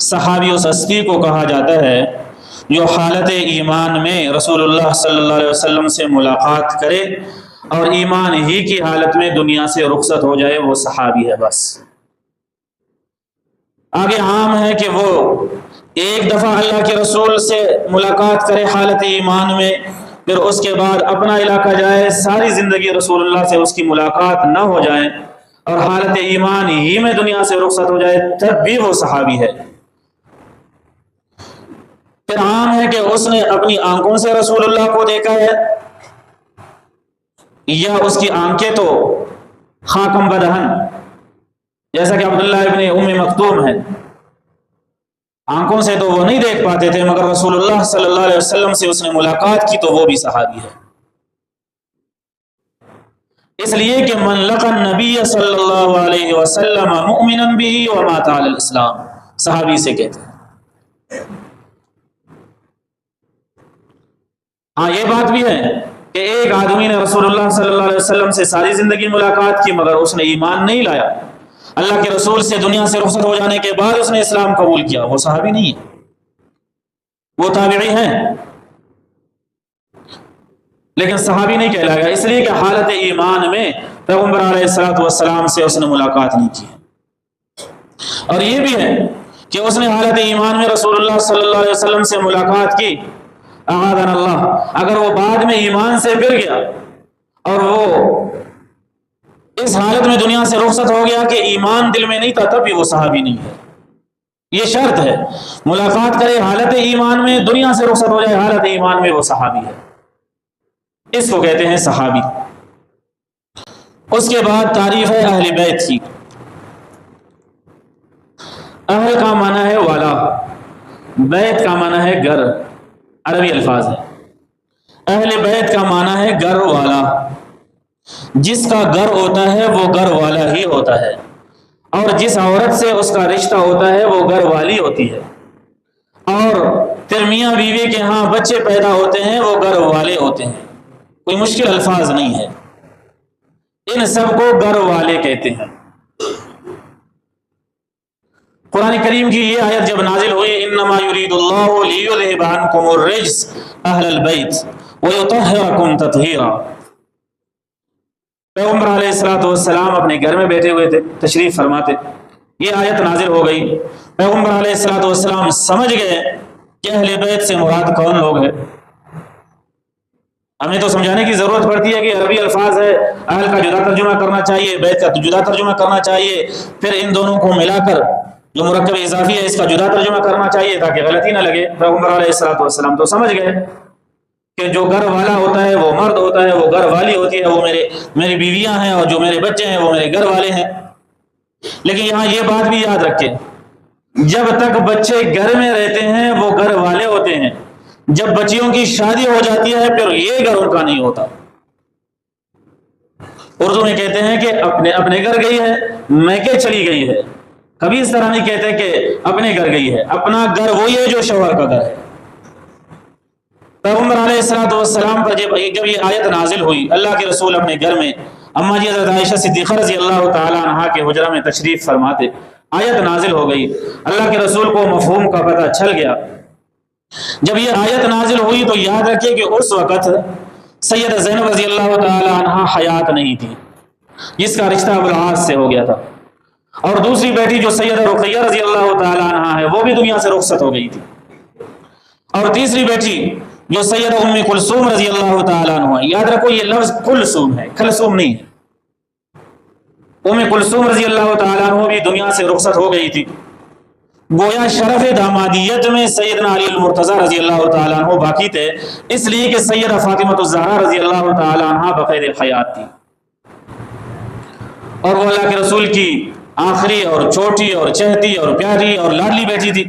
صحابی اس ہستی کو کہا جاتا ہے جو حالت ایمان میں رسول اللہ صلی اللہ علیہ وسلم سے ملاقات کرے اور ایمان ہی کی حالت میں دنیا سے رخصت ہو جائے، وہ صحابی ہے بس۔ آگے عام ہے کہ وہ ایک دفعہ اللہ کے رسول سے ملاقات کرے حالت ایمان میں، پھر اس کے بعد اپنا علاقہ جائے، ساری زندگی رسول اللہ سے اس کی ملاقات نہ ہو جائے اور حالت ایمان ہی میں دنیا سے رخصت ہو جائے، تب بھی وہ صحابی ہے۔ پھر عام ہے کہ اس نے اپنی آنکھوں سے رسول اللہ کو دیکھا ہے، یا اس کی آنکھیں تو خاکم بدہن، جیسا کہ عبداللہ ابن ام مکتوم ہے، آنکھوں سے تو وہ نہیں دیکھ پاتے تھے، مگر رسول اللہ صلی اللہ علیہ وسلم سے اس نے ملاقات کی تو وہ بھی صحابی ہے۔ اس لیے کہ من لقى النبی صلی اللہ علیہ وسلم مؤمنا به ومات علی الاسلام، صحابی سے کہتے ہیں۔ ہاں یہ بات بھی ہے کہ ایک آدمی نے رسول اللہ صلی اللہ علیہ وسلم سے ساری زندگی ملاقات کی مگر اس نے ایمان نہیں لایا، اللہ کے رسول سے دنیا سے رخصت ہو جانے کے بعد اس نے اسلام قبول کیا، وہ صحابی نہیں ہے، وہ تابعی ہیں، لیکن صحابی نہیں کہلائے گا، اس لیے کہ حالت ایمان میں پیغمبر علیہ الصلوۃ والسلام سے اس نے ملاقات نہیں کی۔ اور یہ بھی ہے کہ اس نے حالت ایمان میں رسول اللہ صلی اللہ علیہ وسلم سے ملاقات کی، اعاذنا اللہ، اگر وہ بعد میں ایمان سے پھر گیا اور وہ اس حالت میں دنیا سے رخصت ہو گیا کہ ایمان دل میں نہیں تھا، تب بھی وہ صحابی نہیں ہے۔ یہ شرط ہے، ملاقات کرے حالت ایمان میں، دنیا سے رخصت ہو جائے حالت ایمان میں، وہ صحابی ہے، اس کو کہتے ہیں صحابی۔ اس کے بعد تعریف ہے اہل بیت کی۔ اہل کا معنی ہے والا، بیت کا معنی ہے گھر، عربی الفاظ ہے۔ اہل بیت کا معنی ہے گھر والا، جس کا گھر ہوتا ہے وہ گھر والا ہی ہوتا ہے، اور جس عورت سے اس کا رشتہ ہوتا ہے وہ گھر والی ہوتی ہے، اور پھر میاں بیوی کے ہاں بچے پیدا ہوتے ہیں وہ گھر والے ہوتے ہیں، کوئی مشکل الفاظ نہیں ہے، ان سب کو گھر والے کہتے ہیں۔ قرآن کریم کی یہ آیت جب نازل ہوئی، انما یرید اللہ لیذھب عنکم الرجس اہل البیت ویطہرکم تطہیرا، پیغمبر علیہ الصلوۃ والسلام اپنے گھر میں بیٹھے ہوئے تھے، تشریف فرماتے، یہ آیت نازل ہو گئی، پیغمبر علیہ الصلوۃ والسلام سمجھ گئے کہ اہل بیت سے مراد کون لوگ ہیں۔ ہمیں تو سمجھانے کی ضرورت پڑتی ہے کہ عربی الفاظ ہے، اہل کا جدا ترجمہ کرنا چاہیے، بیت کا جدا ترجمہ کرنا چاہیے، پھر ان دونوں کو ملا کر جو مرکب اضافی ہے اس کا جدا ترجمہ کرنا چاہیے تاکہ غلطی نہ لگے۔ پیغمبر علیہ الصلوۃ والسلام تو سمجھ گئے کہ جو گھر والا ہوتا ہے وہ مرد ہوتا ہے، وہ گھر والی ہوتی ہے، وہ میری بیویاں ہیں، اور جو میرے بچے ہیں وہ میرے گھر والے ہیں۔ لیکن یہاں یہ بات بھی یاد رکھیں، جب تک بچے گھر میں رہتے ہیں وہ گھر والے ہوتے ہیں، جب بچیوں کی شادی ہو جاتی ہے پھر یہ گھر ان کا نہیں ہوتا۔ اردو میں کہتے ہیں کہ اپنے گھر گئی ہے، میکے چلی گئی ہے، کبھی اس طرح نہیں کہتے کہ اپنے گھر گئی ہے، اپنا گھر وہی ہے جو شوہر کا گھر ہے۔ پیغمبر علیہ الصلوۃ والسلام پر جب یہ آیت نازل ہوئی، اللہ کے رسول اپنے گھر میں اماں جی حضرت عائشہ صدیقہ رضی اللہ تعالی عنہا کے حجرہ میں تشریف فرماتے، آیت نازل ہو گئی، اللہ کے رسول کو مفہوم کا پتہ چل گیا۔ جب یہ آیت نازل ہوئی تو یاد رکھیے کہ اس وقت سیدہ زینب رضی اللہ تعالی عنہا حیات نہیں تھی، جس کا رشتہ ابو العاص سے ہو گیا تھا، اور دوسری بیٹی جو سیدہ رقیہ رضی اللہ تعالی عنہا ہے وہ بھی دنیا سے رخصت ہو گئی تھی، اور تیسری بیٹی جو سیدہ ام کلثوم رضی اللہ تعالی عنہ، یاد رکھو یہ لفظ کلثوم ہے، کلثوم نہیں ہے، ام کلثوم رضی اللہ تعالی عنہ بھی دنیا سے رخصت ہو گئی تھی۔ گویا شرف دامادیت میں سیدنا علی المرتضی رضی اللہ تعالی عنہ باقی تھے، اس لیے کہ سیدہ فاطمہ الزہرا رضی اللہ تعالی عنہ بقید حیات تھی، اور وہ اللہ کے رسول کی آخری اور چھوٹی اور چہتی اور پیاری اور لاڈلی بیٹی تھی۔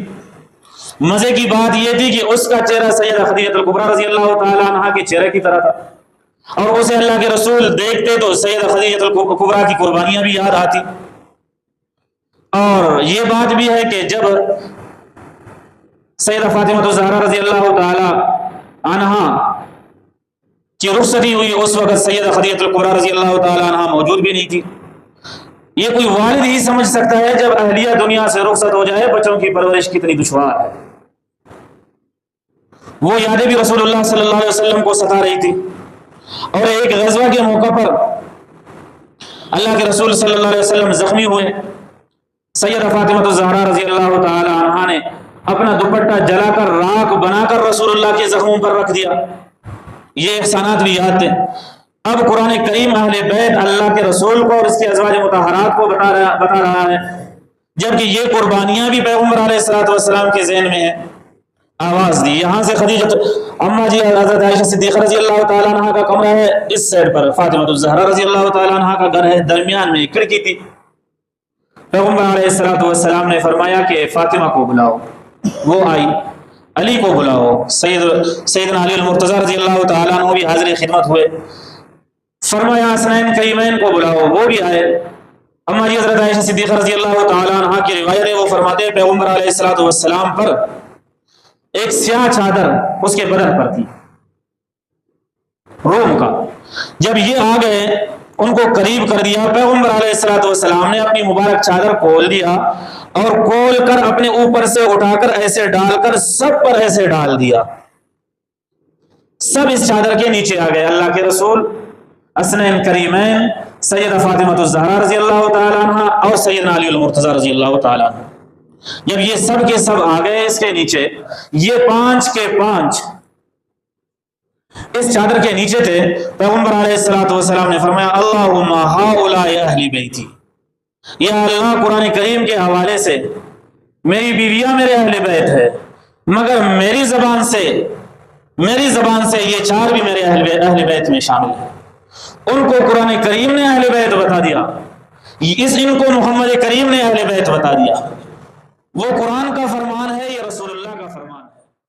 مزے کی بات یہ تھی کہ اس کا چہرہ سیدہ خدیجہ الکبریٰ رضی اللہ تعالی عنہا کے چہرے کی طرح تھا، اور اسے اللہ کے رسول دیکھتے تو سیدہ خدیجہ الکبریٰ کی قربانیاں بھی یاد آتی۔ اور یہ بات بھی ہے کہ جب سیدہ فاطمہ الزہرا رضی اللہ تعالی عنہا کی رخصتی ہوئی اس وقت سیدہ خدیجہ الکبریٰ رضی اللہ تعالی عنہا موجود بھی نہیں تھی، یہ کوئی والد ہی سمجھ سکتا ہے جب اہلیہ دنیا سے رخصت ہو جائے بچوں کی پرورش کتنی دشوار ہے۔ وہ یادیں بھی رسول اللہ صلی اللہ علیہ وسلم کو ستا رہی تھی، اور ایک غزوہ کے موقع پر اللہ کے رسول صلی اللہ علیہ وسلم زخمی ہوئے۔ سیدہ فاطمہ الزہرا رضی اللہ تعالی عنہا نے اپنا دوپٹہ جلا کر راکھ بنا کر رسول اللہ کے زخموں پر رکھ دیا۔ یہ احسانات بھی یاد تھے۔ اب قرآن کریم اہل بیت اللہ کے رسول کو اور اس کے ازواج مطہرات کو بتا رہا ہے، جبکہ یہ قربانیاں بھی پیغمبر علیہ الصلوۃ والسلام کے ذہن میں ہیں۔ آواز دی، یہاں سے خدیجہ اما جی حضرت عائشہ صدیقہ رضی اللہ تعالیٰ عنہ کا کمرہ ہے، اس سائڈ پر فاطمہ الزہرا رضی اللہ تعالیٰ عنہ کا گھر ہے، درمیان میں ایک کھڑکی تھی۔ پیغمبر علیہ الصلوۃ والسلام نے فرمایا کہ فاطمہ کو بلاؤ، وہ آئی۔ علی کو بلاؤ، سیدنا علی المرتضی رضی اللہ تعالیٰ عنہ بھی حاضر خدمت ہوئے۔ فرمایا حسنین کریمین کو بلاؤ، وہ بھی آئے۔ اما جی حضرت عائشہ صدیقہ رضی اللہ تعالیٰ عنہ کی روایت ہے، وہ فرماتے ہیں پیغمبر علیہ الصلوۃ والسلام پر ایک سیاہ چادر اس کے بدن پر تھی، روم کا۔ جب یہ آ گئے ان کو قریب کر دیا، پیغمبر علیہ الصلوۃ والسلام نے اپنی مبارک چادر کھول دیا اور کھول کر اپنے اوپر سے اٹھا کر ایسے ڈال کر سب پر ایسے ڈال دیا، سب اس چادر کے نیچے آ گئے۔ اللہ کے رسول، حسنین کریمین، سیدہ فاطمہ الزہرا رضی اللہ تعالیٰ عنہ اور سیدنا علی المرتضی رضی اللہ تعالیٰ عنہ، جب یہ سب کے سب آ گئے اس کے نیچے، یہ 5 کے 5 اس چادر کے نیچے تھے، پیغمبر علیہ الصلوۃ والسلام نے فرمایا اللہم ہؤلاء اہل بیتی، یا اللہ قرآن کریم کے حوالے سے میری بیویاں میرے اہل بیت ہے، مگر میری زبان سے یہ 4 بھی میرے اہل بیت میں شامل ہیں۔ ان کو قرآن کریم نے اہل بیت بتا دیا، ان کو محمد کریم نے اہل بیت بتا دیا۔ وہ قرآن کا فرمان